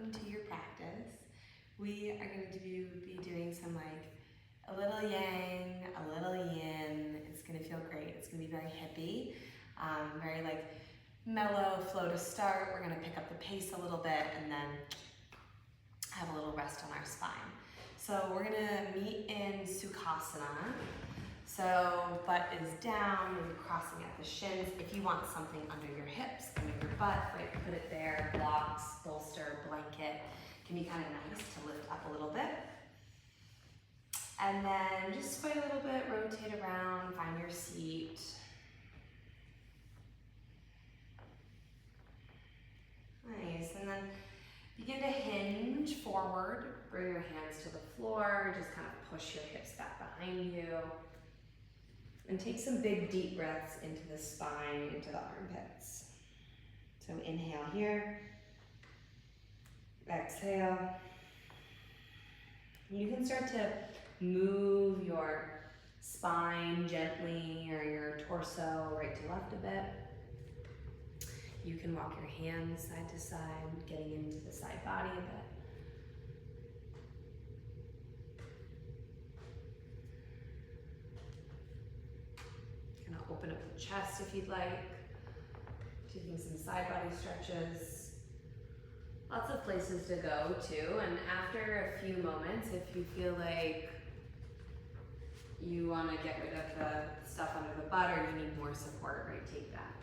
welcome to your practice. We are going to be doing some a little yang, a little yin. It's going to feel great. It's going to be very hippie, very mellow flow to start. We're going to pick up the pace a little bit and then have a little rest on our spine. So we're going to meet in Sukhasana. So butt is down, and you're crossing at the shins. If you want something under your hips, under your butt, right, put it there. Blocks, bolster, blanket. Can be kind of nice to lift up a little bit. And then just sway a little bit, rotate around, find your seat. Nice, and then begin to hinge forward. Bring your hands to the floor, just kind of push your hips back behind you. And take some big deep breaths into the spine, into the armpits. So inhale here. Exhale. You can start to move your spine gently or your torso right to left a bit. You can walk your hands side to side, getting into the side body a bit. Open up the chest if you'd like. Taking some side body stretches. Lots of places to go to, and after a few moments, if you feel like you want to get rid of the stuff under the butt or you need more support, right, take that.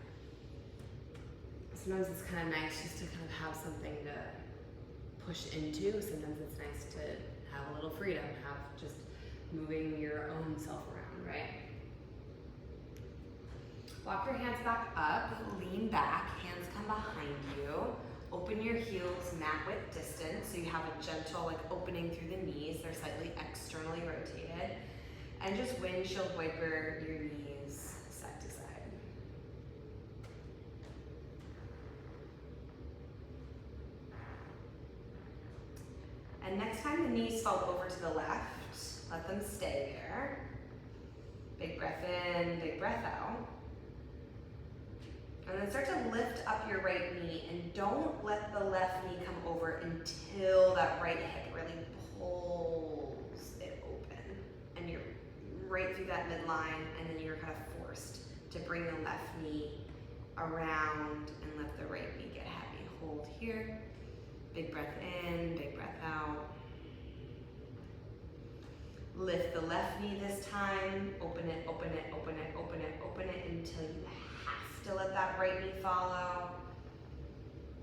Sometimes it's kind of nice just to kind of have something to push into. Sometimes it's nice to have a little freedom, have just moving your own self around, right? Walk your hands back up, lean back, hands come behind you. Open your heels mat width distance, so you have a gentle opening through the knees. They're slightly externally rotated. And just windshield wiper your knees side to side. And next time the knees fall over to the left, let them stay there. Big breath in, big breath out. And then start to lift up your right knee, and don't let the left knee come over until that right hip really pulls it open. And you're right through that midline, and then you're kind of forced to bring the left knee around and let the right knee get heavy. Hold here. Big breath in, big breath out. Lift the left knee this time. Open it, open it, open it, open it, open it until you to let that right knee follow.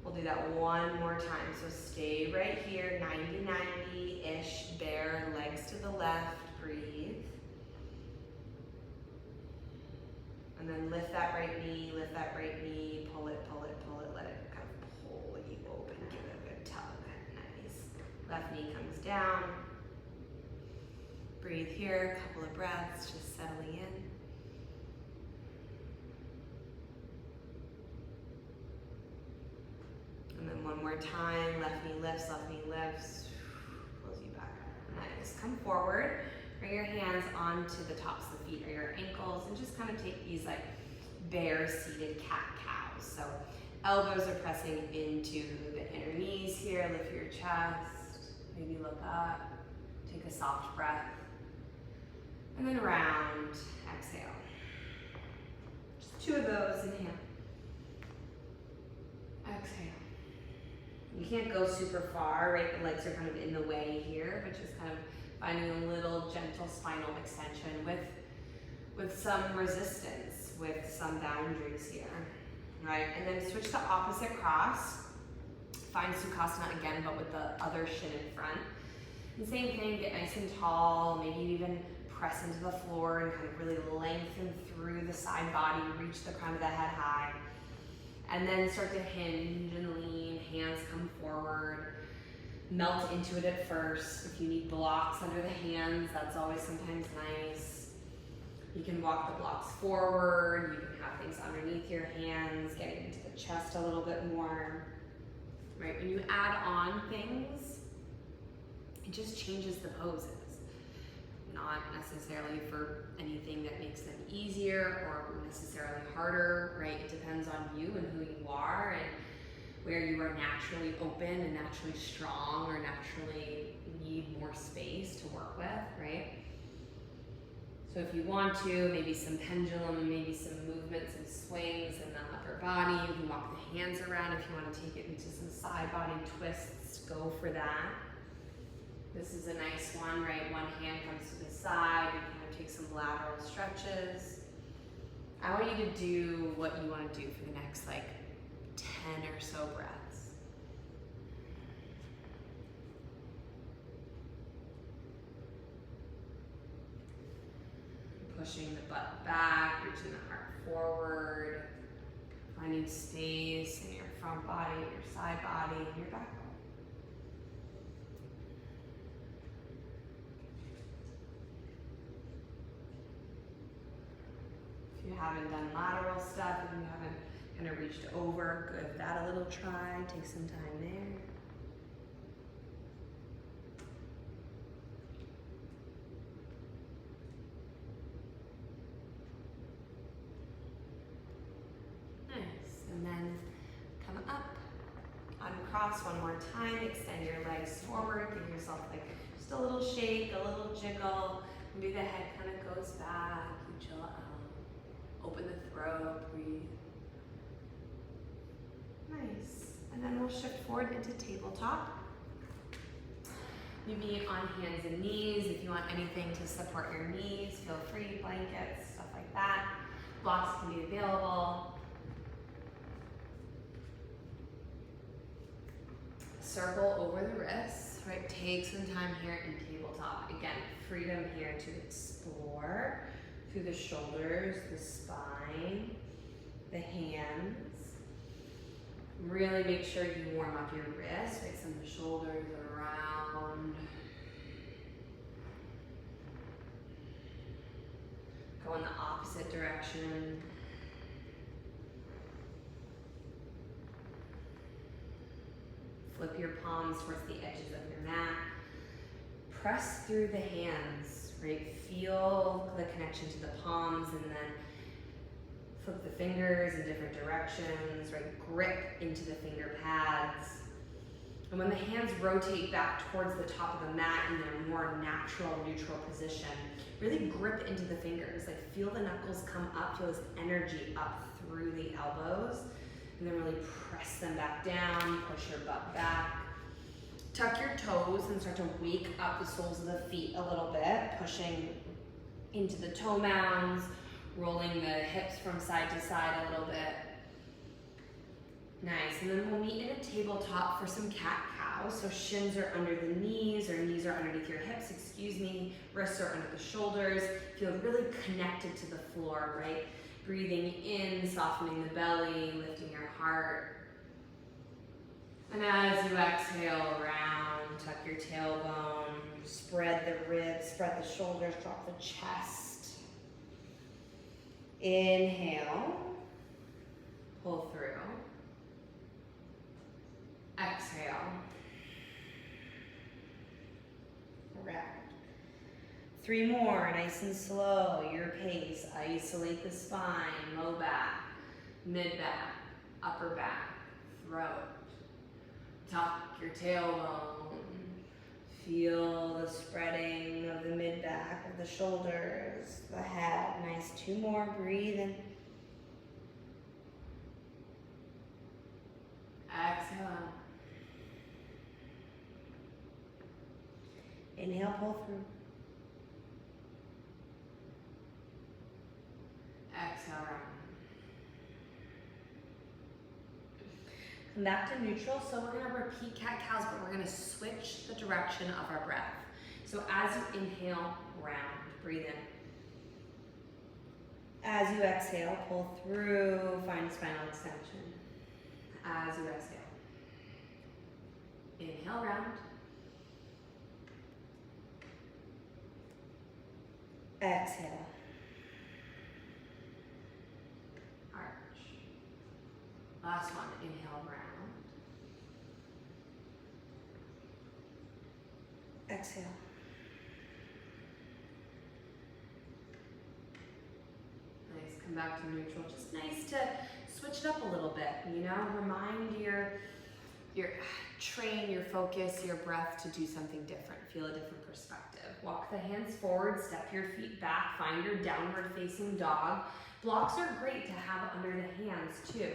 We'll do that one more time. So stay right here, 90-90-ish, bear, legs to the left, breathe. And then lift that right knee, pull it, pull it, pull it, let it kind of pull you open, give it a good tug, nice. Left knee comes down. Breathe here, a couple of breaths, just settling in. And then one more time, left knee lifts, pulls you back up. Nice, come forward, bring your hands onto the tops of the feet or your ankles, and just kind of take these bear seated cat-cows. So elbows are pressing into the inner knees here, lift your chest, maybe look up, take a soft breath, and then round, exhale. Just two of those, inhale, exhale. You can't go super far, right? The legs are kind of in the way here, but just kind of finding a little gentle spinal extension with some resistance, with some boundaries here, right? And then switch to opposite cross. Find Sukhasana again, but with the other shin in front. And same thing, get nice and tall. Maybe you even press into the floor and kind of really lengthen through the side body, reach the crown of the head high. And then start to hinge and lean, hands come forward. Melt into it at first. If you need blocks under the hands, that's always sometimes nice. You can walk the blocks forward. You can have things underneath your hands, getting into the chest a little bit more. Right, when you add on things, it just changes the poses. Not necessarily for anything that makes them easier or necessarily harder, right? It depends on you and who you are and where you are naturally open and naturally strong or naturally need more space to work with, right? So if you want to, maybe some pendulum, maybe some movements and swings in the upper body. You can walk the hands around if you want to take it into some side body twists, go for that. This is a nice one, right? One hand comes to the side, you kind of take some lateral stretches. I want you to do what you want to do for the next like 10 or so breaths. Pushing the butt back, reaching the heart forward, finding space in your front body, your side body, and your back body. If you haven't done lateral stuff, if you haven't kind of reached over, give that a little try. Take some time there. Nice. And then come up, uncross one more time. Extend your legs forward. Give yourself like just a little shake, a little jiggle. Maybe the head kind of goes back. You chill out. Open the throat, breathe. Nice. And then we'll shift forward into tabletop. Maybe on hands and knees. If you want anything to support your knees, feel free, blankets, stuff like that. Blocks can be available. Circle over the wrists, right? Take some time here in tabletop. Again, freedom here to explore through the shoulders, the spine, the hands. Really make sure you warm up your wrists, right? Send the shoulders around. Go in the opposite direction. Flip your palms towards the edges of your mat. Press through the hands, right? Feel the connection to the palms and then flip the fingers in different directions, right? Grip into the finger pads. And when the hands rotate back towards the top of the mat in their more natural, neutral position, really grip into the fingers. Like feel the knuckles come up, feel this energy up through the elbows. And then really press them back down, push your butt back. Tuck your toes and start to wake up the soles of the feet a little bit, pushing into the toe mounds, rolling the hips from side to side a little bit. Nice, and then we'll meet in a tabletop for some cat-cow. So shins are under the knees, or knees are underneath your hips, excuse me. Wrists are under the shoulders. Feel really connected to the floor, right? Breathing in, softening the belly, lifting your heart. And as you exhale around, tuck your tailbone, spread the ribs, spread the shoulders, drop the chest. Inhale, pull through. Exhale. Correct. 3 more, nice and slow, your pace. Isolate the spine, low back, mid back, upper back, throat. Tuck your tailbone. Feel the spreading of the mid back, of the shoulders, the head. Nice, 2 more, breathe in. Exhale. Inhale, pull through. Exhale, round. Come back to neutral. So we're gonna repeat cat-cows, but we're gonna switch the direction of our breath. So as you inhale, round, breathe in. As you exhale, pull through, find spinal extension. As you exhale. Inhale, round. Exhale. Arch. Last one, inhale, round. Exhale. Nice, come back to neutral. Just nice to switch it up a little bit, you know, remind train your focus, your breath to do something different, feel a different perspective. Walk the hands forward, step your feet back, find your downward facing dog. Blocks are great to have under the hands too.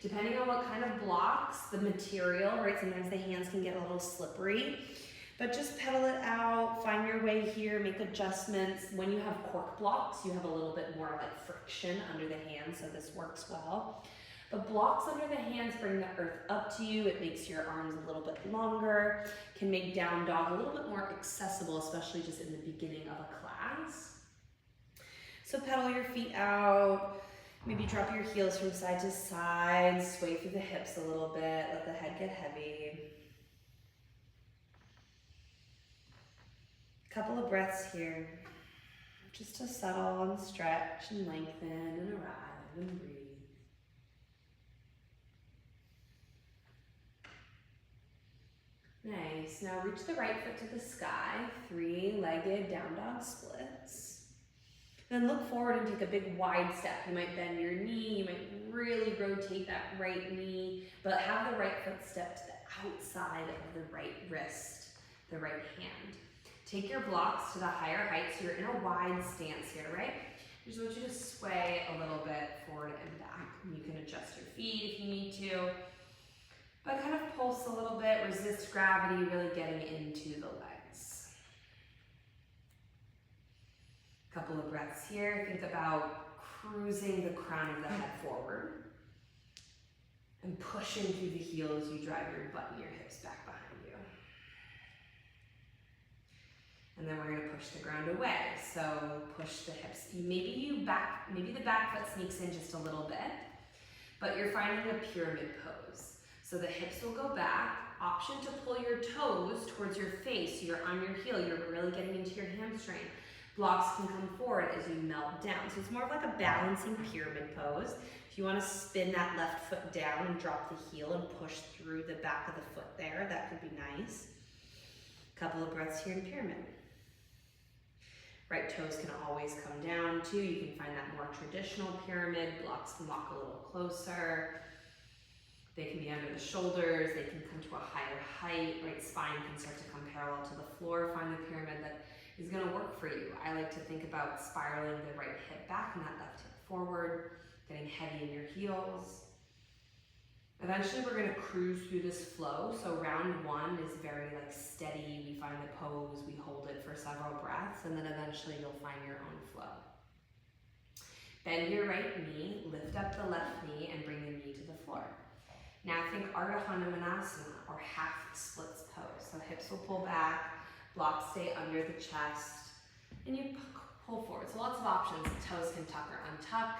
Depending on what kind of blocks, the material, right? Sometimes the hands can get a little slippery, but just pedal it out, find your way here, make adjustments. When you have cork blocks, you have a little bit more like friction under the hands, so this works well. But blocks under the hands bring the earth up to you. It makes your arms a little bit longer, can make down dog a little bit more accessible, especially just in the beginning of a class. So pedal your feet out, maybe drop your heels from side to side, sway through the hips a little bit, let the head get heavy. Couple of breaths here, just to settle and stretch and lengthen and arrive and breathe. Nice, now reach the right foot to the sky, three-legged down dog splits. Then look forward and take a big wide step. You might bend your knee, you might really rotate that right knee, but have the right foot step to the outside of the right wrist, the right hand. Take your blocks to the higher height, so you're in a wide stance here, right? I just want you to sway a little bit forward and back. You can adjust your feet if you need to, but kind of pulse a little bit, resist gravity, really getting into the legs. Couple of breaths here. Think about cruising the crown of the head forward and pushing through the heels. You drive your butt and your hips back behind you. And then we're going to push the ground away. So push the hips. Maybe the back foot sneaks in just a little bit, but you're finding a pyramid pose. So the hips will go back. Option to pull your toes towards your face. So you're on your heel. You're really getting into your hamstring. Blocks can come forward as you melt down. So it's more of like a balancing pyramid pose. If you want to spin that left foot down and drop the heel and push through the back of the foot there, that could be nice. Couple of breaths here in pyramid. Right toes can always come down too. You can find that more traditional pyramid. Blocks can walk a little closer. They can be under the shoulders. They can come to a higher height. Right spine can start to come parallel to the floor. Find the pyramid that is going to work for you. I like to think about spiraling the right hip back and that left hip forward, getting heavy in your heels. Eventually we're going to cruise through this flow. So round one is very like steady. We find the pose, we hold it for several breaths, and then eventually you'll find your own flow. Bend your right knee, lift up the left knee, and bring the knee to the floor. Now think Ardha Hanumanasana, or half splits pose. So hips will pull back, blocks stay under the chest, and you pull forward. So lots of options. Toes can tuck or untuck.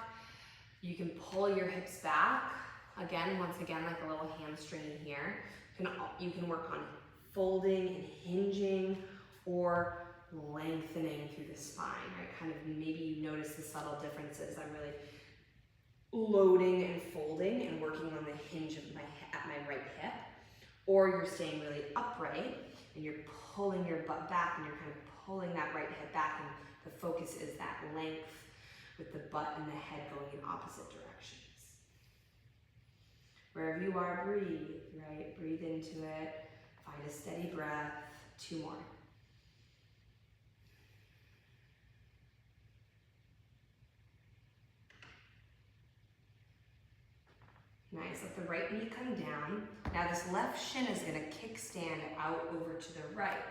You can pull your hips back. Again, once again, like a little hamstring here. You can work on folding and hinging or lengthening through the spine, right? Kind of maybe you notice the subtle differences. I'm really loading and folding and working on the hinge of at my right hip, or you're staying really upright and you're pulling your butt back and you're kind of pulling that right hip back, and the focus is that length with the butt and the head going in opposite directions. Wherever you are, breathe, right? Breathe into it, find a steady breath. 2 more. Nice, let the right knee come down. Now this left shin is gonna kickstand out over to the right.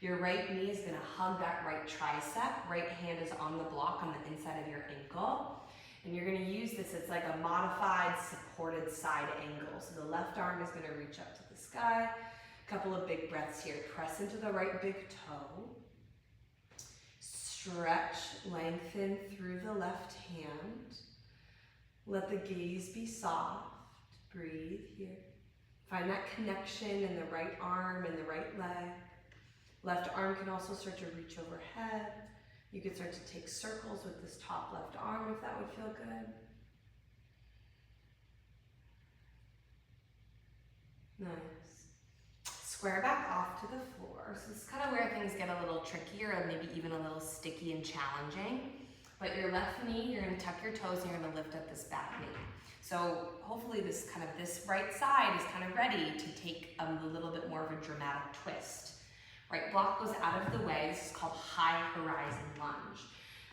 Your right knee is gonna hug that right tricep. Right hand is on the block on the inside of your ankle. And you're gonna use this, it's like a modified supported side angle. So the left arm is gonna reach up to the sky. Couple of big breaths here. Press into the right big toe. Stretch, lengthen through the left hand. Let the gaze be soft. Breathe here. Find that connection in the right arm and the right leg. Left arm can also start to reach overhead. You can start to take circles with this top left arm if that would feel good. Nice. Square back off to the floor. So this is kind of where things get a little trickier and maybe even a little sticky and challenging. But your left knee, you're gonna tuck your toes and you're gonna lift up this back knee. So hopefully this right side is kind of ready to take a little bit more of a dramatic twist. Right block goes out of the way. This is called high horizon lunge.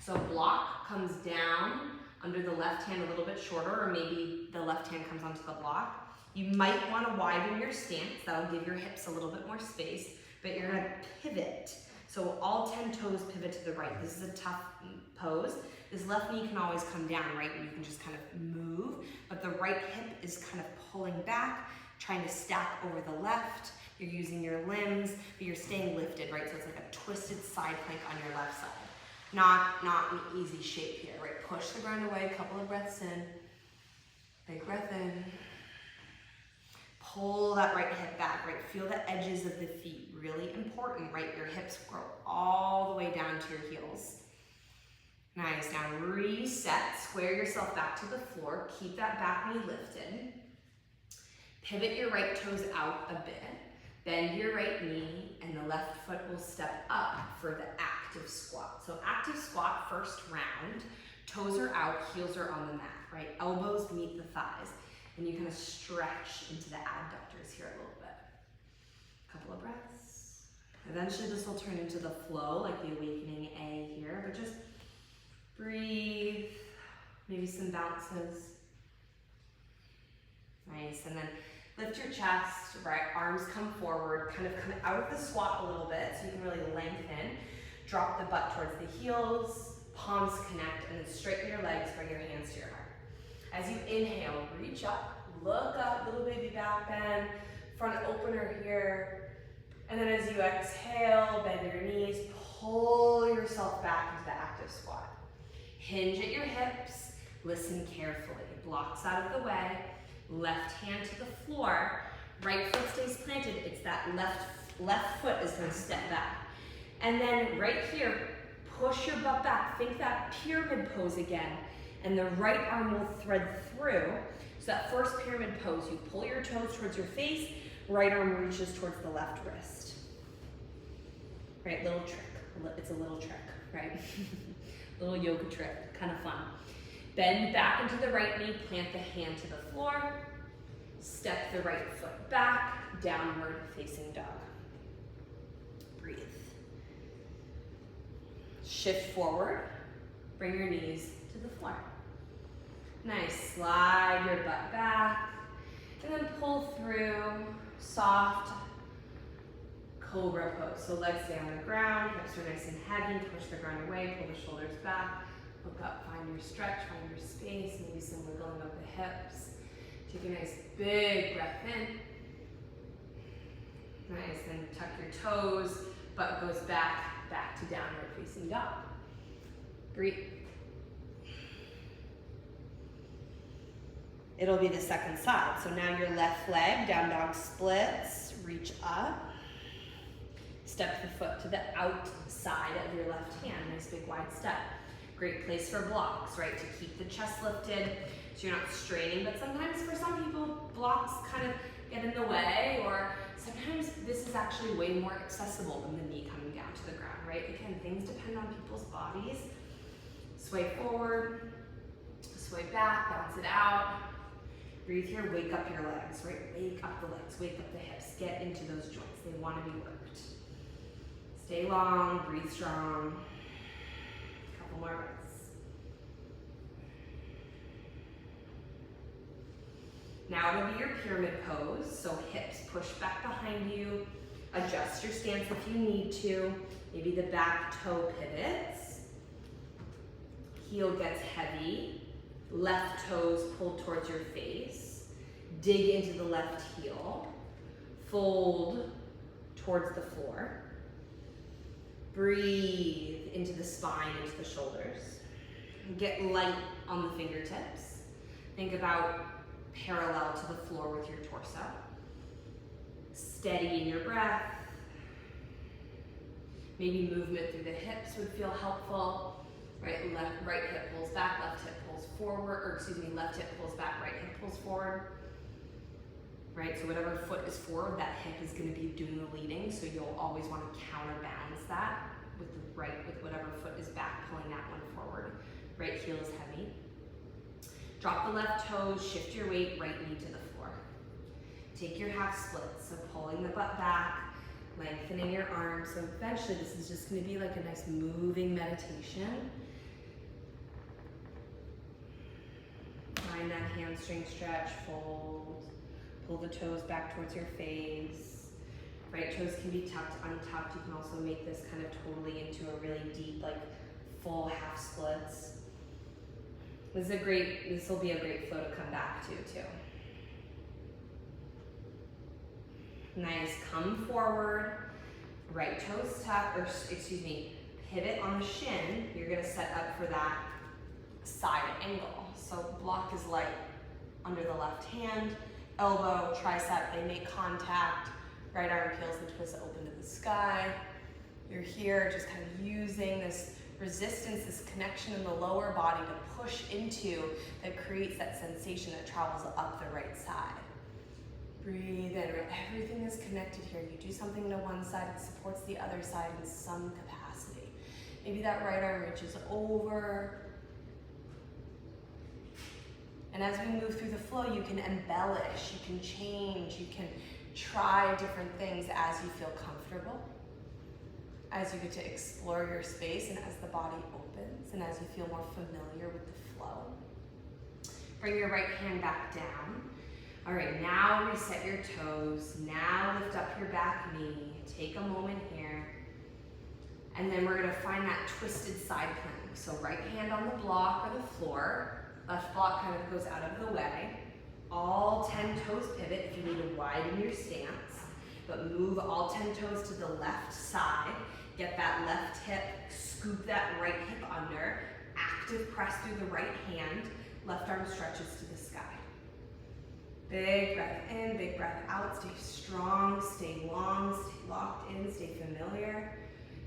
So block comes down under the left hand a little bit shorter, or maybe the left hand comes onto the block. You might want to widen your stance. That'll give your hips a little bit more space, but you're gonna pivot. So all 10 toes pivot to the right. This is a tough pose. This left knee can always come down, right? And you can just kind of move, but the right hip is kind of pulling back, trying to stack over the left. You're using your limbs, but you're staying lifted, right? So it's like a twisted side plank on your left side. Not an easy shape here, right? Push the ground away, a couple of breaths in. Big breath in. Pull that right hip back, right? Feel the edges of the feet, really important, right? Your hips grow all the way down to your heels. Nice, now reset, square yourself back to the floor, keep that back knee lifted. Pivot your right toes out a bit, bend your right knee, and the left foot will step up for the active squat. So active squat, first round, toes are out, heels are on the mat, right? Elbows meet the thighs, and you kind of stretch into the adductors here a little bit. Couple of breaths. Eventually this will turn into the flow, like the awakening A here, but just breathe, maybe some bounces. Nice, and then lift your chest, right? Arms come forward, kind of come out of the squat a little bit so you can really lengthen. Drop the butt towards the heels, palms connect, and then straighten your legs, bring your hands to your heart. As you inhale, reach up, look up, little baby back bend, front opener here. And then as you exhale, bend your knees, pull yourself back into the active squat. Hinge at your hips, listen carefully. Blocks out of the way, left hand to the floor, right foot stays planted. It's that left foot is gonna step back. And then right here, push your butt back. Think that pyramid pose again. And the right arm will thread through. So that first pyramid pose, you pull your toes towards your face, right arm reaches towards the left wrist. Right, little trick. It's a little trick, right? Little yoga trick, kind of fun. Bend back into the right knee, plant the hand to the floor, step the right foot back, downward facing dog. Breathe. Shift forward, bring your knees to the floor. Nice, slide your butt back, and then pull through, soft cobra pose. So legs stay on the ground, hips are nice and heavy, push the ground away, pull the shoulders back, look up, find your stretch, find your space, maybe some wiggling of the hips. Take a nice big breath in. Nice, then tuck your toes, butt goes back to downward facing dog. Breathe. It'll be the second side. So now your left leg, down dog splits, reach up. Step the foot to the outside of your left hand, nice big wide step. Great place for blocks, right? To keep the chest lifted so you're not straining, but sometimes for some people, blocks kind of get in the way, or sometimes this is actually way more accessible than the knee coming down to the ground, right? Again, things depend on people's bodies. Sway forward, sway back, bounce it out. Breathe here, wake up your legs, right? Wake up the legs, wake up the hips, get into those joints. They want to be worked. Stay long, breathe strong. Couple more breaths. Now it'll be your pyramid pose, so hips push back behind you, adjust your stance if you need to. Maybe the back toe pivots, heel gets heavy, left toes pulled towards your face, dig into the left heel, fold towards the floor. Breathe into the spine, into the shoulders. Get light on the fingertips. Think about parallel to the floor with your torso. Steady in your breath. Maybe movement through the hips would feel helpful. Right hip pulls back, left hip pulls forward, left hip pulls back, right hip pulls forward. Right, so whatever foot is forward, that hip is going to be doing the leading, so you'll always want to counterbalance that with whatever foot is back, pulling that one forward. right heel is heavy. Drop the left toes, shift your weight, right knee to the floor. Take your half splits, so pulling the butt back, lengthening your arms. So eventually this is just gonna be like a nice moving meditation. Find that hamstring stretch, fold, pull the toes back towards your face. Right toes can be tucked, untucked. You can also make this kind of totally into a really deep, like full half splits. This will be a great flow to come back to too. Nice, come forward, right toes tuck, pivot on the shin. You're gonna set up for that side angle. So block is light under the left hand, elbow, tricep, they make contact, right arm peels and twists open to the sky. You're here just kind of using this resistance, this connection in the lower body to push into that creates that sensation that travels up the right side. Breathe in, right? Everything is connected here. You do something to one side, it supports the other side in some capacity. Maybe that right arm reaches over. And as we move through the flow, you can embellish, you can change, you can try different things as you feel comfortable, as you get to explore your space and as the body opens and as you feel more familiar with the flow. Bring your right hand back down. All right, now reset your toes. Now lift up your back knee. Take a moment here. And then we're gonna find that twisted side plank. So right hand on the block or the floor. Left block kind of goes out of the way. All 10 toes pivot if you need to widen your stance. But move all 10 toes to the left side. Get that left hip, scoop that right hip under. Active press through the right hand. Left arm stretches to the sky. Big breath in, big breath out. Stay strong, stay long, stay locked in, stay familiar.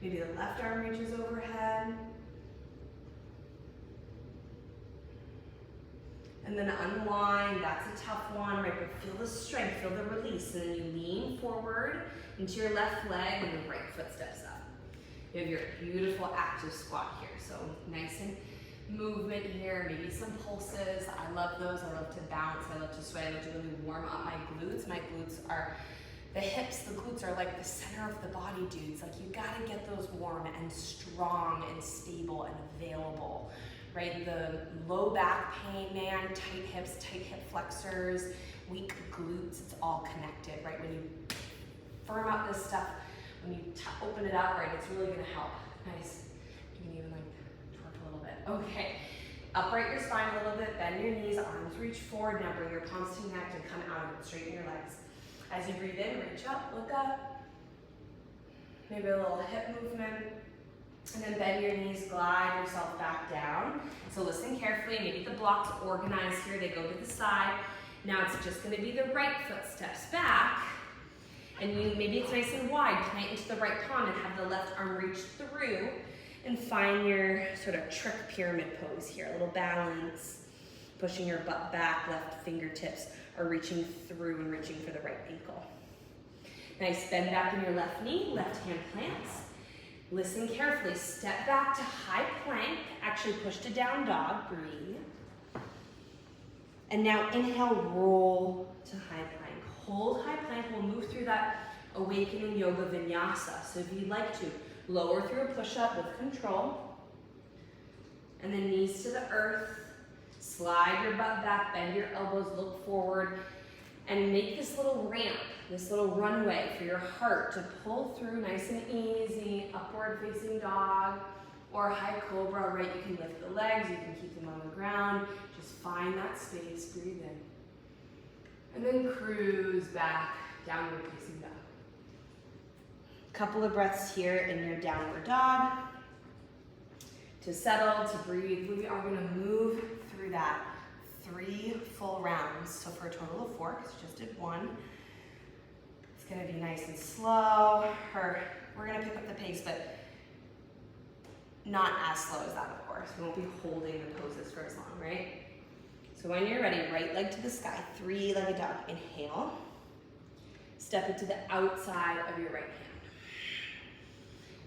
Maybe the left arm reaches overhead. And then unwind, that's a tough one, right? But feel the strength, feel the release. And then you lean forward into your left leg and the right foot steps up. You have your beautiful active squat here. So nice and movement here, maybe some pulses. I love those. I love to bounce. I love to sway. I love to really warm up my glutes. My glutes are, the hips, the glutes are like the center of the body, dudes. Like you gotta get those warm and strong and stable and available, right? The low back pain, man, tight hips, tight hip flexors, weak glutes, it's all connected, right? When you firm up this stuff, when you open it up, right, it's really gonna help. Nice. You can even like okay, upright your spine a little bit, bend your knees, arms reach forward. Now bring your palms to connect and come out and straighten your legs. As you breathe in, reach up, look up. Maybe a little hip movement. And then bend your knees, glide yourself back down. So listen carefully, maybe the blocks organized here, they go to the side. Now it's just gonna be the right foot steps back. And maybe it's nice and wide, plant into the right palm and have the left arm reach through. And find your sort of trick pyramid pose here, a little balance, pushing your butt back, left fingertips are reaching through and reaching for the right ankle. Nice, bend back in your left knee, left hand plants. Listen carefully, step back to high plank, actually push to down dog, breathe. And now inhale, roll to high plank. Hold high plank, we'll move through that awakening yoga vinyasa. So if you'd like to, lower through a push-up with control. And then knees to the earth. Slide your butt back, bend your elbows, look forward. And make this little ramp, this little runway for your heart to pull through nice and easy. Upward facing dog or high cobra, right? You can lift the legs, you can keep them on the ground. Just find that space, breathe in. And then cruise back, downward facing dog. Couple of breaths here in your downward dog. To settle, to breathe, we are gonna move through that 3 full rounds. So for a total of 4, because we just did 1. It's gonna be nice and slow. We're gonna pick up the pace, but not as slow as that, of course. We won't be holding the poses for as long, right? So when you're ready, right leg to the sky, 3-legged dog. Inhale. Step it to the outside of your right hand.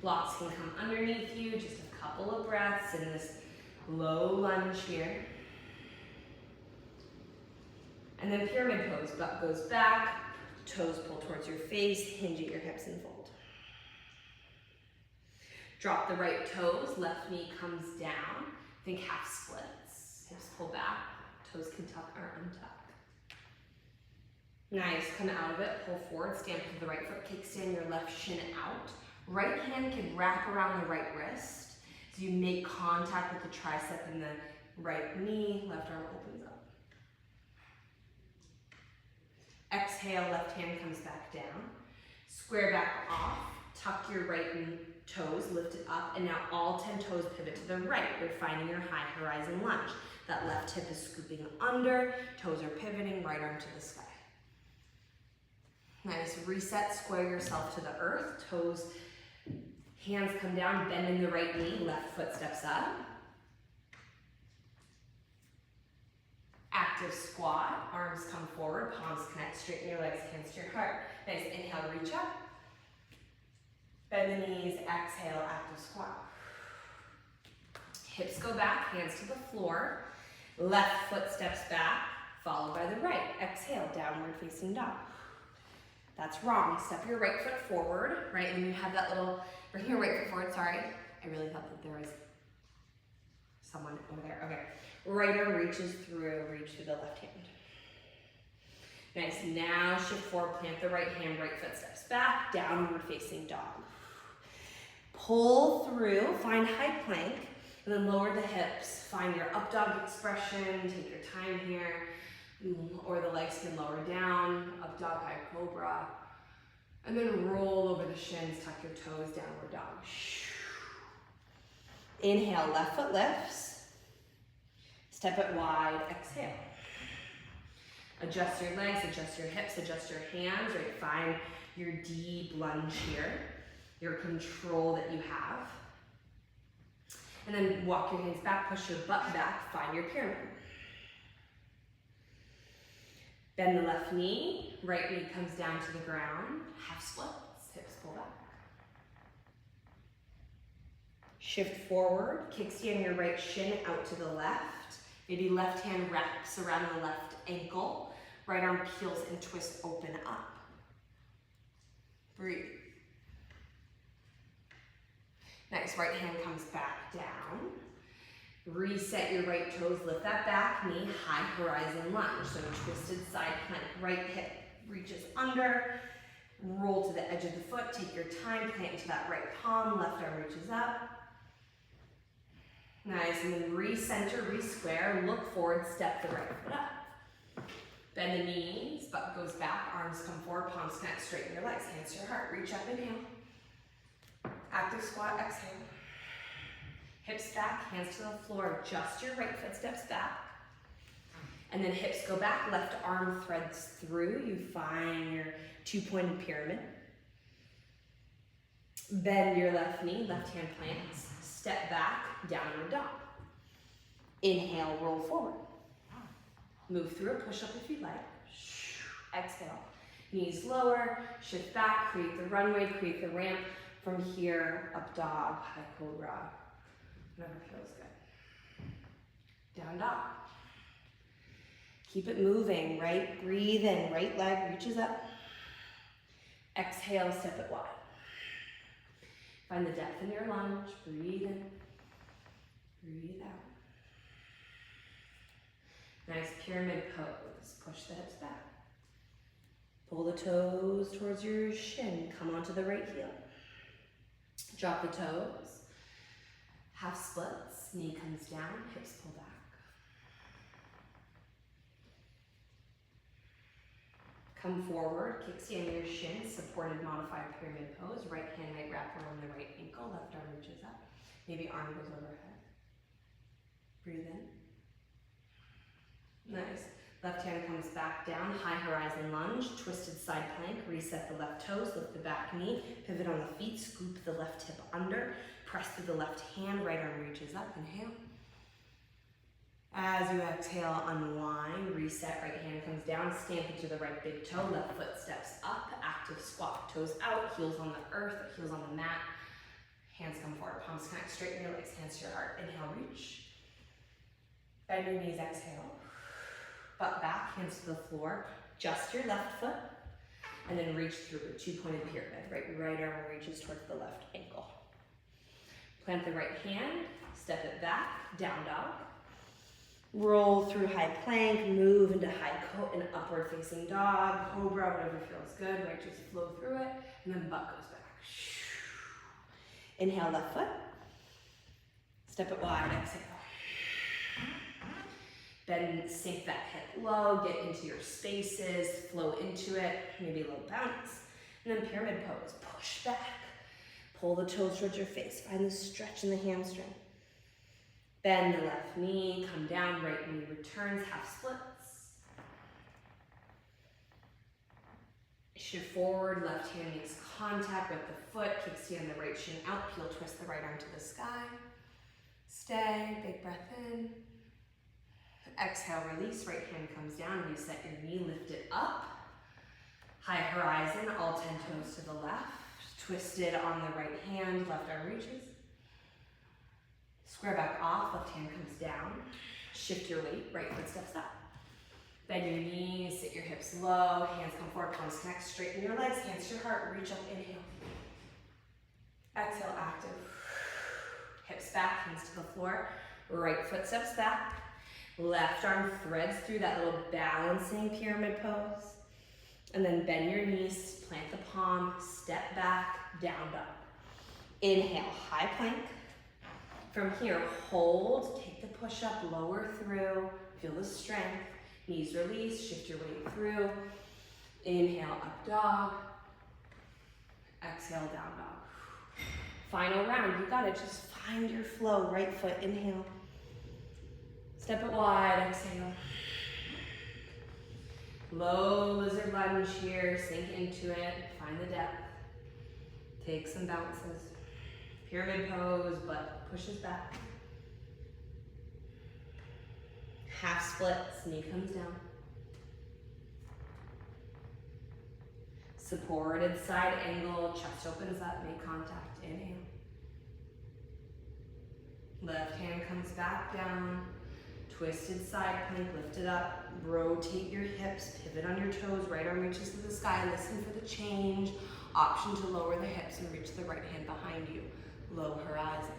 Blocks can come underneath you, just a couple of breaths in this Low lunge here. And then pyramid pose, butt goes back, toes pull towards your face, hinge at your hips and fold. Drop the right toes, left knee comes down. Think half splits, hips pull back, toes can tuck or untuck. Nice, come out of it, pull forward, stand to the right foot, kickstand your left shin out. Right hand can wrap around the right wrist. So you make contact with the tricep and the right knee, left arm opens up. Exhale, left hand comes back down. Square back off, tuck your right toes, lift it up, and now all 10 toes pivot to the right. You're finding your high horizon lunge. That left hip is scooping under, toes are pivoting, right arm to the sky. Nice, reset, square yourself to the earth, toes, hands come down, bend in the right knee, left foot steps up. Active squat, arms come forward, palms connect, straighten your legs, hands to your heart. Nice, inhale, reach up. Bend the knees, exhale, active squat. Hips go back, hands to the floor. Left foot steps back, followed by the right. Exhale, downward facing dog. That's wrong. Step your right foot forward, right? And you have that little, bring your right foot forward, sorry. I really thought that there was someone over there. Okay. Right arm reaches through, reach through the left hand. Nice, now shift forward, plant the right hand, right foot steps back, downward facing dog. Pull through, find high plank, and then lower the hips. Find your up dog expression, take your time here, or the legs can lower down, up dog, high cobra. And then roll over the shins, tuck your toes, downward dog. Inhale, left foot lifts. Step it wide, exhale. Adjust your legs, adjust your hips, adjust your hands, right? Find your deep lunge here, your control that you have. And then walk your hands back, push your butt back, find your pyramid. Bend the left knee, right knee comes down to the ground, half splits, hips pull back. Shift forward, kickstand your right shin out to the left. Maybe left hand wraps around the left ankle. Right arm peels and twists, open up. Breathe. Nice, right hand comes back down. Reset your right toes, lift that back knee, high horizon lunge. So twisted side plank, right hip reaches under. Roll to the edge of the foot, take your time, plant into that right palm, left arm reaches up. Nice, and then recenter, re-square, look forward, step the right foot up. Bend the knees, butt goes back, arms come forward, palms connect, straighten your legs, hands to your heart, reach up, inhale. Active squat, exhale. Hips back, hands to the floor, adjust your right foot steps back. And then hips go back, left arm threads through, you find your two-pointed pyramid. Bend your left knee, left hand plants. Step back, downward dog. Inhale, roll forward. Move through a push-up if you'd like. Exhale. Knees lower, shift back, create the runway, create the ramp. From here, up dog, high cobra. Whatever feels good. Down dog. Keep it moving, right? Breathe in, right leg reaches up. Exhale, step it wide. Find the depth in your lunge, breathe in, breathe out. Nice pyramid pose, push the hips back. Pull the toes towards your shin, come onto the right heel. Drop the toes, half splits, knee comes down, hips pull back. Come forward, kickstand your shins, supported modified pyramid pose. Right hand might wrap around the right ankle, left arm reaches up. Maybe arm goes overhead. Breathe in. Nice. Left hand comes back down, high horizon lunge, twisted side plank, reset the left toes, lift the back knee, pivot on the feet, scoop the left hip under, press through the left hand, right arm reaches up, inhale. As you exhale, unwind, reset, right hand comes down, stamp into the right big toe, left foot steps up, active squat, toes out, heels on the earth, heels on the mat, hands come forward, palms connect, straighten your legs, hands to your heart, inhale, reach. Bend your knees, exhale. Butt back, hands to the floor. Just your left foot. And then reach through, two-pointed pyramid. Right arm reaches towards the left ankle. Plant the right hand, step it back, down dog. Roll through high plank, move into high and upward facing dog, cobra, whatever feels good, right? Just flow through it, and then butt goes back. Inhale, left foot. Step it wide, exhale. Then sink that hip low, get into your spaces, flow into it, maybe a little bounce. And then pyramid pose, push back. Pull the toes towards your face, find the stretch in the hamstring. Bend the left knee, come down, right knee returns, half splits. Shift forward, left hand makes contact with the foot, kicks you in the right shin out, heel twist the right arm to the sky. Stay, big breath in. Exhale, release, right hand comes down, reset your knee, lift it up. High horizon, all 10 toes to the left. Twisted on the right hand, left arm reaches. Square back off, left hand comes down. Shift your weight, right foot steps up. Bend your knees, sit your hips low, hands come forward, palms connect, straighten your legs, hands to your heart, reach up, inhale. Exhale, active. Hips back, hands to the floor, right foot steps back. Left arm threads through that little balancing pyramid pose. And then bend your knees, plant the palm, step back, down dog. Inhale, high plank. From here, hold, take the push up, lower through, feel the strength. Knees release, shift your weight through. Inhale, up dog. Exhale, down dog. Final round, you got it. Just find your flow. Right foot, inhale. Step it wide, exhale. Low lizard lunge here, sink into it, find the depth. Take some bounces. Pyramid pose, butt pushes back. Half splits, knee comes down. Supported side angle, chest opens up, make contact, inhale. Left hand comes back down. Twisted side plank, lift it up, rotate your hips, pivot on your toes, right arm reaches to the sky, listen for the change. Option to lower the hips and reach the right hand behind you. Low horizon.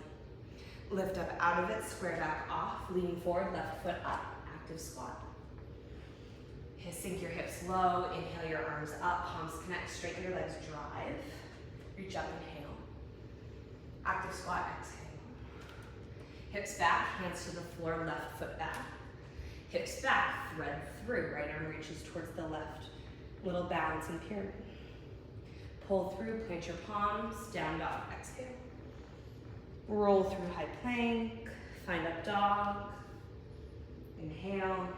Lift up out of it, square back off, lean forward, left foot up, active squat. Sink your hips low, inhale your arms up, palms connect, straighten your legs, drive. Reach up, inhale. Active squat, exhale. Hips back, hands to the floor, left foot back. Hips back, thread through, right arm reaches towards the left. Little balance in pyramid. Pull through, plant your palms, down dog, exhale. Roll through high plank, find up dog. Inhale.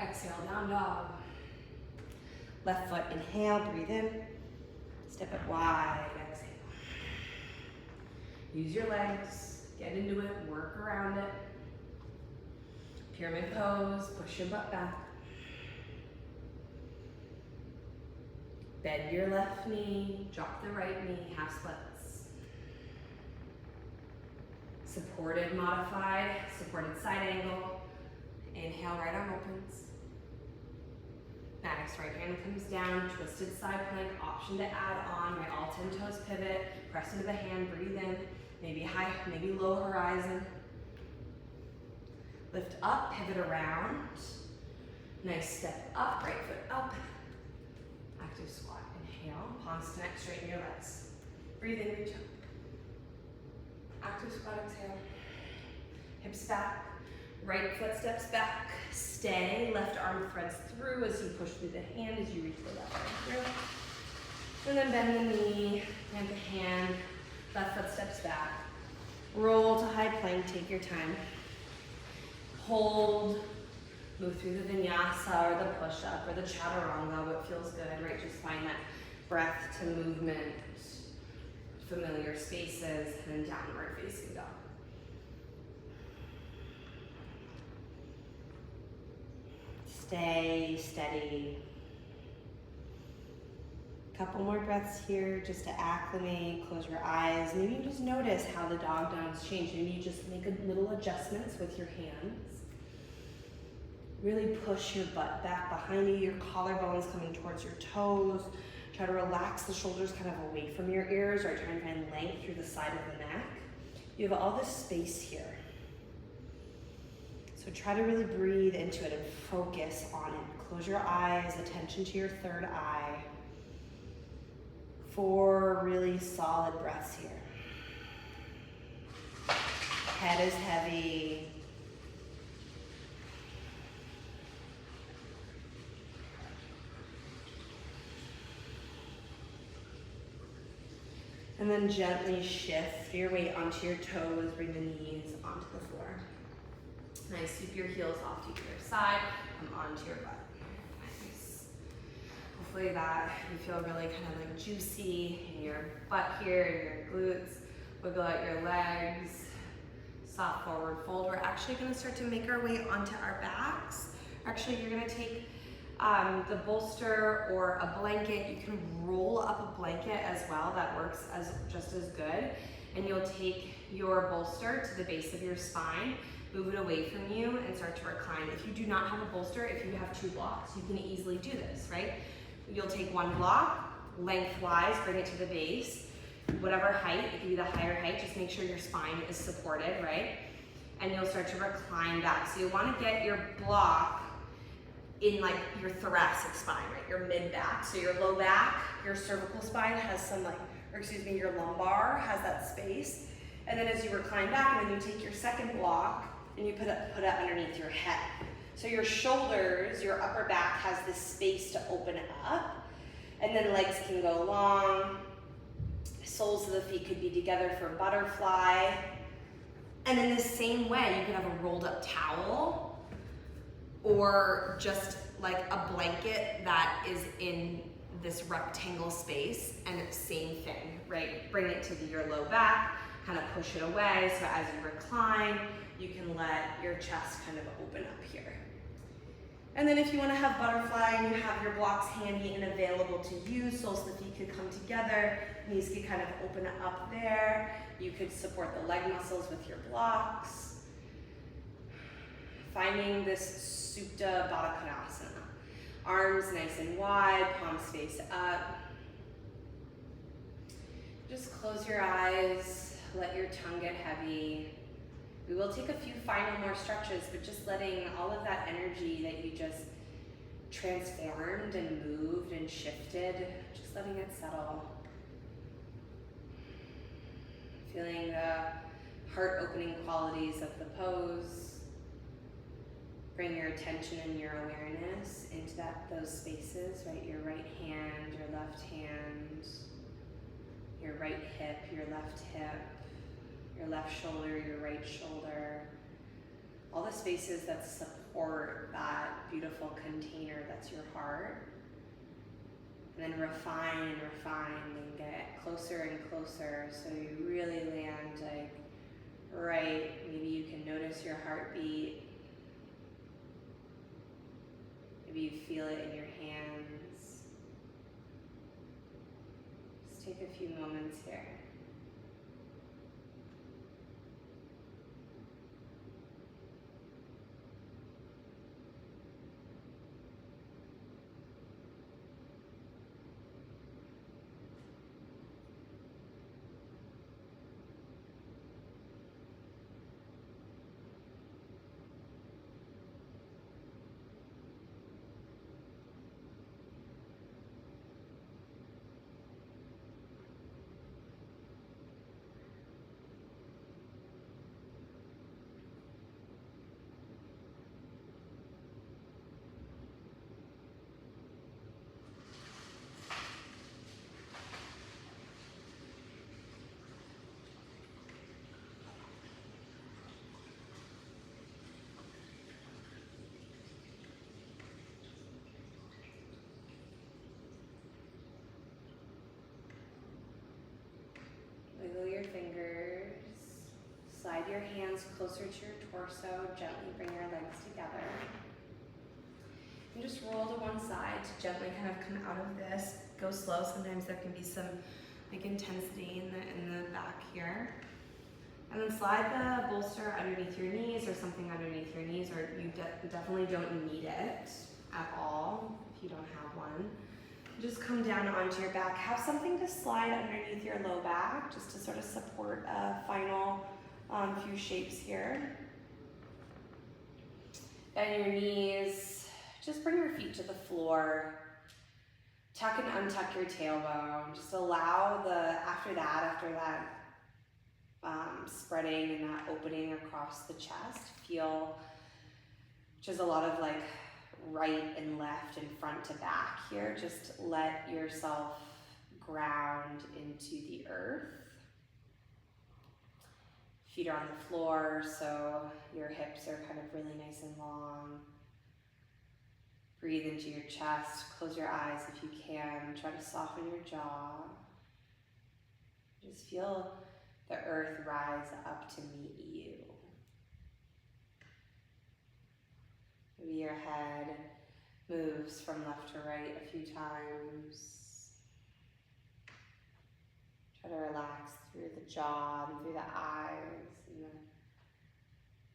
Exhale, down dog. Left foot, inhale, breathe in. Step it wide, exhale. Use your legs, get into it, work around it. Pyramid pose, push your butt back. Bend your left knee, drop the right knee, half splits. Supported modified, supported side angle. Inhale, right arm opens. Next, right hand comes down, twisted side plank, option to add on, right, all 10 toes pivot, press into the hand, breathe in, maybe high, maybe low horizon. Lift up, pivot around. Nice step up, right foot up. Active squat, inhale, palms connect, straighten your legs. Breathe in, reach up. Active squat, exhale. Hips back, right foot steps back. Stay, left arm threads through as you push through the hand as you reach the left arm through. And then bend the knee, plant the hand, left foot steps back. Roll to high plank, take your time. Hold, move through the vinyasa or the push-up or the chaturanga, what feels good, right? Just find that breath to movement, familiar spaces, and then downward facing dog. Stay steady. Couple more breaths here just to acclimate. Close your eyes. Maybe you just notice how the dog downs change. Maybe you just make a little adjustments with your hands. Really push your butt back behind you. Your collarbones coming towards your toes. Try to relax the shoulders kind of away from your ears, or try and find length through the side of the neck. You have all this space here. So try to really breathe into it and focus on it. Close your eyes, attention to your third eye. 4 really solid breaths here. Head is heavy. And then gently shift your weight onto your toes, bring the knees onto the floor. Nice, sweep your heels off to either side, come onto your butt. Nice. Hopefully that you feel really kind of like juicy in your butt here, in your glutes. Wiggle out your legs, soft forward fold. We're actually gonna start to make our way onto our backs. Actually, you're gonna take the bolster or a blanket. You can roll up a blanket as well. That works just as good. And you'll take your bolster to the base of your spine, move it away from you, and start to recline. If you do not have a bolster, if you have 2 blocks, you can easily do this, right? You'll take 1 block, lengthwise, bring it to the base. Whatever height, it can be the higher height, just make sure your spine is supported, right? And you'll start to recline back. So you wanna get your block in like your thoracic spine, right? Your mid back. So your low back, your cervical spine has some your lumbar has that space. And then as you recline back, and then you take your second block and you put it underneath your head. So your shoulders, your upper back has this space to open up. And then legs can go long. Soles of the feet could be together for butterfly. And in the same way, you can have a rolled up towel or just like a blanket that is in this rectangle space, and it's same thing, right? Bring it to your low back, kind of push it away, so as you recline, you can let your chest kind of open up here. And then if you want to have butterfly and you have your blocks handy and available to use, soles of the feet could come together, knees could kind of open up there. You could support the leg muscles with your blocks. Finding this Supta Baddha Konasana. Arms nice and wide, palms face up. Just close your eyes, let your tongue get heavy. We will take a few final more stretches, but just letting all of that energy that you just transformed and moved and shifted, just letting it settle. Feeling the heart-opening qualities of the pose. Bring your attention and your awareness into those spaces, right? Your right hand, your left hand, your right hip, your left hip, your left shoulder, your right shoulder. All the spaces that support that beautiful container that's your heart. And then refine and refine and get closer and closer so you really land like right. Maybe you can notice your heartbeat. Maybe you feel it in your hands. Just take a few moments here. Wiggle your fingers, slide your hands closer to your torso, gently bring your legs together. And just roll to one side to gently kind of come out of this go slow. Sometimes there can be some like intensity in the back here. And then slide the bolster underneath your knees or something underneath your knees, or you definitely don't need it at all if you don't have one. Just come down onto your back. Have something to slide underneath your low back just to sort of support a final few shapes here. Bend your knees. Just bring your feet to the floor. Tuck and untuck your tailbone. Just allow after that spreading and that opening across the chest, feel just a lot of like right and left and front to back here. Just let yourself ground into the earth. Feet are on the floor, so your hips are kind of really nice and long. Breathe into your chest, close your eyes if you can, try to soften your jaw. Just feel the earth rise up to meet you. Maybe your head moves from left to right a few times. Try to relax through the jaw and through the eyes and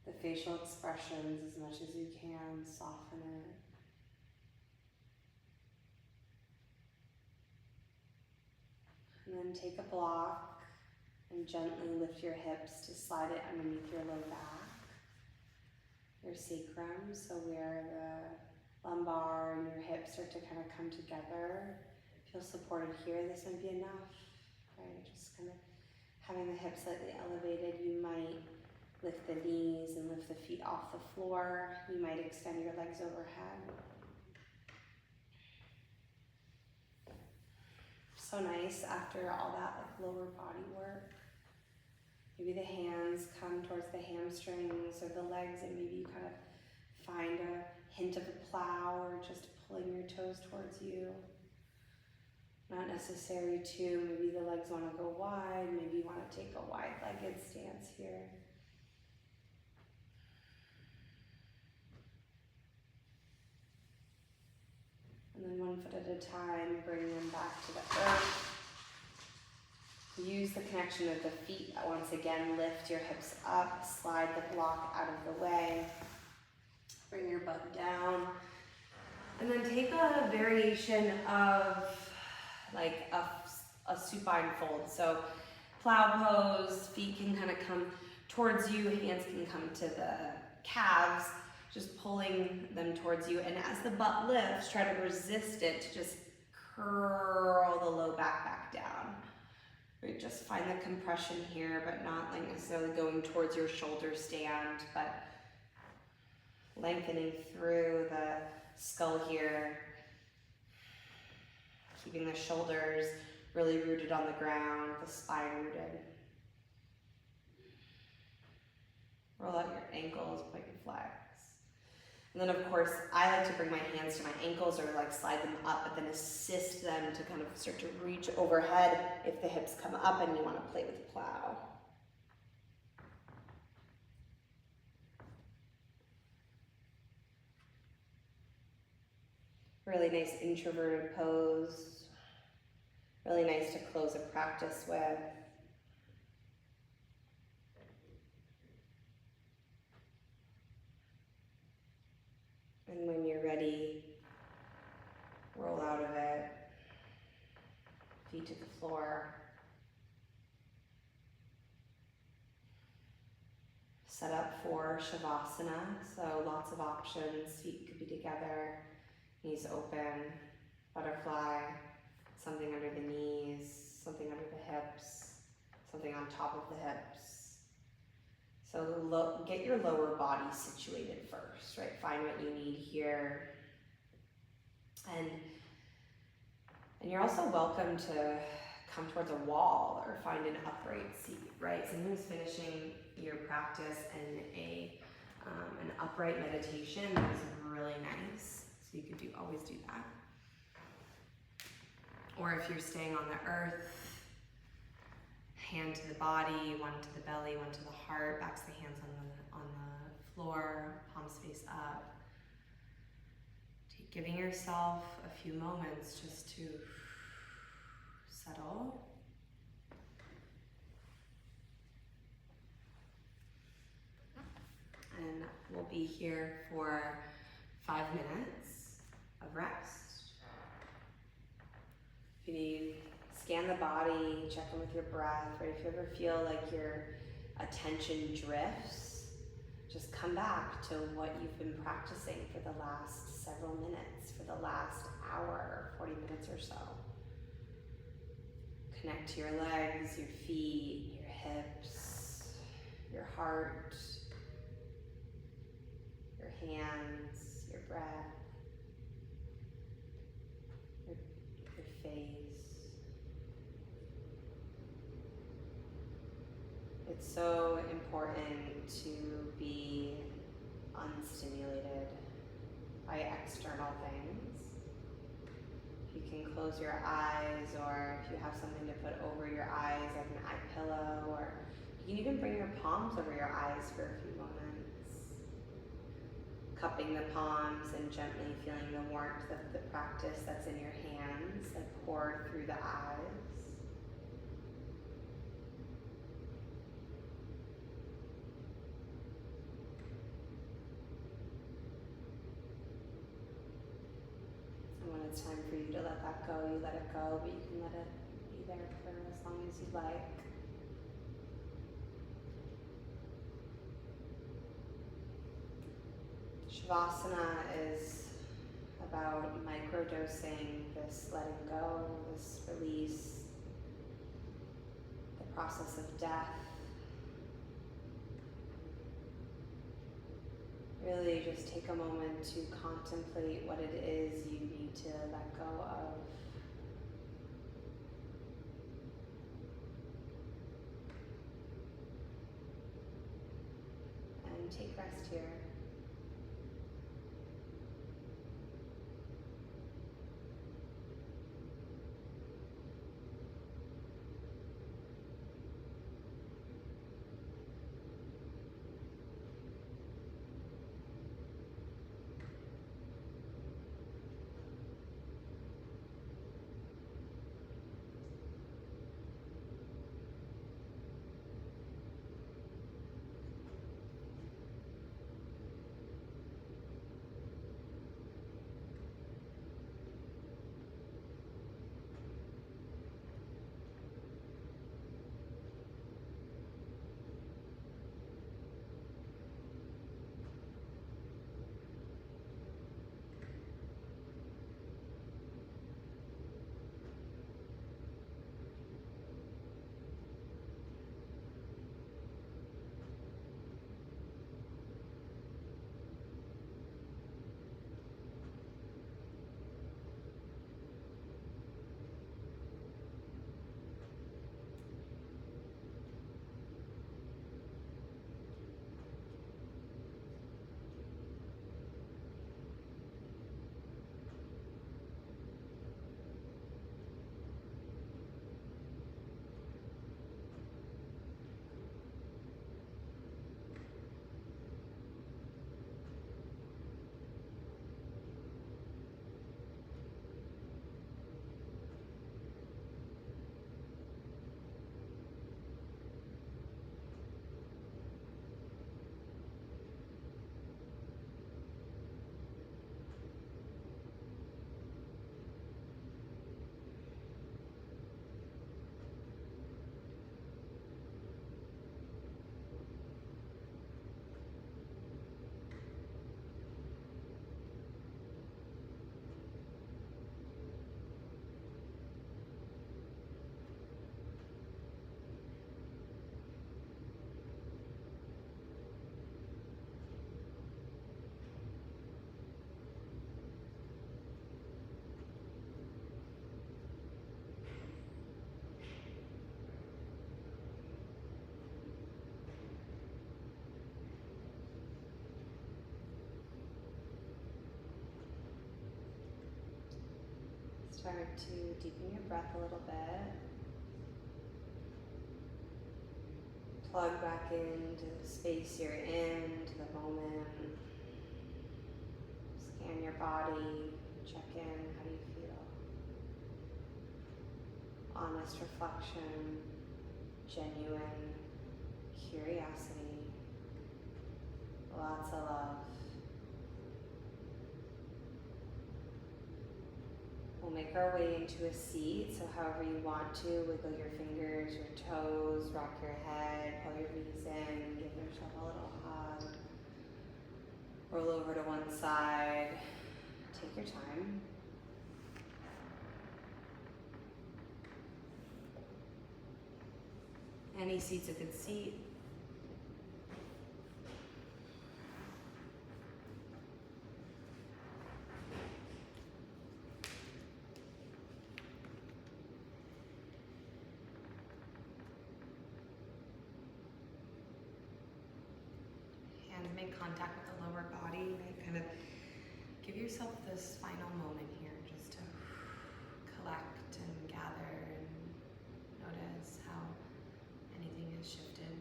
the facial expressions as much as you can. Soften it. And then take a block and gently lift your hips to slide it underneath your low back, your sacrum, so where the lumbar and your hips start to kind of come together. Feel supported here. This might be enough, right? Just kind of having the hips slightly elevated. You might lift the knees and lift the feet off the floor. You might extend your legs overhead. So nice after all that like lower body work. Maybe the hands come towards the hamstrings or the legs, and maybe you kind of find a hint of a plow or just pulling your toes towards you. Not necessary to, maybe the legs want to go wide, maybe you want to take a wide-legged stance here. And then one foot at a time, bring them back to the earth. Use the connection of the feet. Once again, lift your hips up, slide the block out of the way. Bring your butt down. And then take a variation of like a supine fold. So plow pose, feet can kind of come towards you, hands can come to the calves, just pulling them towards you. And as the butt lifts, try to resist it to just curl the low back down. Right, just find the compression here, but not like necessarily going towards your shoulder stand, but lengthening through the skull here. Keeping the shoulders really rooted on the ground, the spine rooted. Roll out your ankles, point and flex. And then of course, I like to bring my hands to my ankles or like slide them up, but then assist them to kind of start to reach overhead if the hips come up and you want to play with plow. Really nice introverted pose. Really nice to close a practice with. And when you're ready, roll out of it, feet to the floor. Set up for Shavasana, so lots of options. Feet could be together, knees open, butterfly, something under the knees, something under the hips, something on top of the hips. So get your lower body situated first, right? Find what you need here. And you're also welcome to come towards a wall or find an upright seat, right? Sometimes finishing your practice in an upright meditation is really nice. So you could always do that. Or if you're staying on the earth, hand to the body, one to the belly, one to the heart, backs the hands on the floor, palms face up. Giving yourself a few moments just to settle. And we'll be here for 5 minutes of rest. If you need, scan the body, check in with your breath, right? If you ever feel like your attention drifts, just come back to what you've been practicing for the last several minutes, for the last hour, 40 minutes or so. Connect to your legs, your feet, your hips, your heart, your hands, your breath, your face. It's so important to be unstimulated by external things. If you can close your eyes, or if you have something to put over your eyes like an eye pillow, or you can even bring your palms over your eyes for a few moments. Cupping the palms and gently feeling the warmth of the practice that's in your hands, like pour through the eyes. And when it's time for you to let that go, you let it go, but you can let it be there for as long as you'd like. Shavasana is about microdosing this letting go, this release, the process of death. Really just take a moment to contemplate what it is you need to let go of. And take rest here. Start to deepen your breath a little bit. Plug back into the space you're in, to the moment. Scan your body, check in, how do you feel? honest reflection, genuine curiosity, lots of love. We'll make our way into a seat, so however you want to, wiggle your fingers, your toes, rock your head, pull your knees in, give yourself a little hug. Roll over to one side, take your time. Any seat's a good seat. Hands make contact with the lower body. Kind of give yourself this final moment here just to collect and gather and notice how anything has shifted.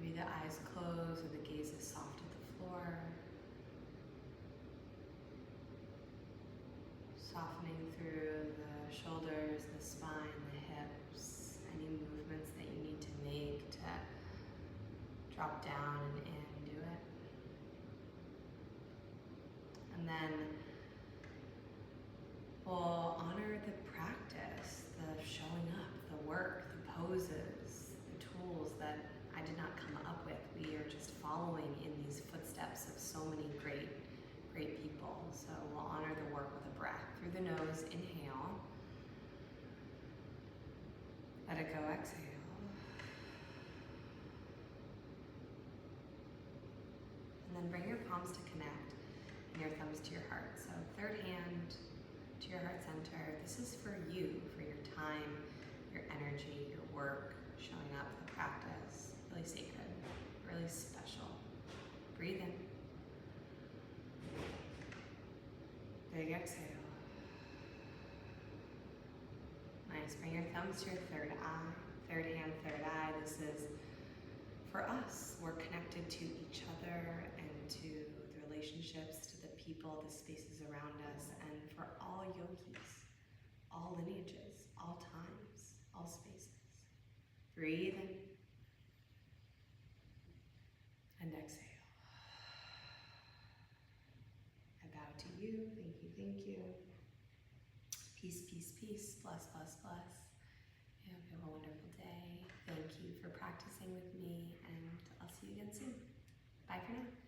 Maybe the eyes close or the gaze is soft at the floor. Softening through the shoulders, the spine, the hips, any movements that you need to make to drop down and in, do it. And then we'll honor the practice, the showing up, the work, the poses, the tools that I did not come up with. We are just following in these footsteps of so many great people. So we'll honor the work with a breath. Through the nose, inhale. Let it go, exhale. And then bring your palms to connect and your thumbs to your heart. So third hand to your heart center. This is for you, for your time, your energy, your work, showing up, the practice. Really sacred, really special. Breathe in. Big exhale. Nice. Bring your thumbs to your third eye. Third hand, third eye. This is for us. We're connected to each other and to the relationships, to the people, the spaces around us, and for all yogis, all lineages, all times, all spaces. Breathe in and exhale. I bow to you. Thank you, thank you. Peace, peace, peace. Bless, bless, bless. I hope you have a wonderful day. Thank you for practicing with me, and I'll see you again soon. Bye for now.